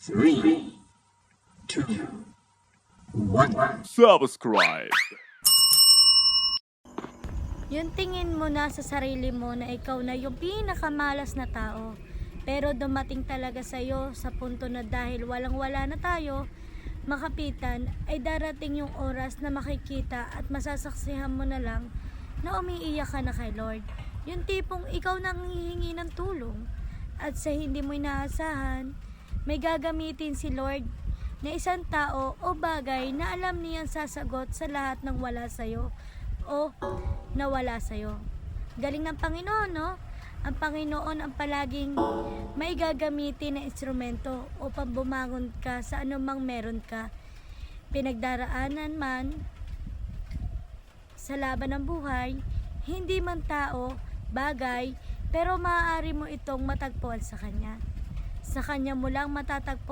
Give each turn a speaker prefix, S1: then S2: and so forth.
S1: 3, 2, 1.
S2: Subscribe.
S3: Yung tingin mo na sa sarili mo na ikaw na yung pinakamalas na tao. Pero dumating talaga sa'yo sa punto na dahil walang-wala na tayo, makapitan, ay darating yung oras na makikita at masasaksihan mo na lang na umiiyak ka na kay Lord. Yung tipong ikaw nang hihingi ng tulong at sa hindi mo inaasahan, may gagamitin si Lord na isang tao o bagay na alam niyang sasagot sa lahat ng wala sa'yo o nawala sa'yo. Galing ng Panginoon, no? Ang Panginoon ang palaging may gagamitin na instrumento upang bumangon ka sa anumang meron ka. Pinagdaraanan man sa laban ng buhay, hindi man tao, bagay, pero maaari mo itong matagpuan sa Kanya. Sa Kanya mo lang matatagpo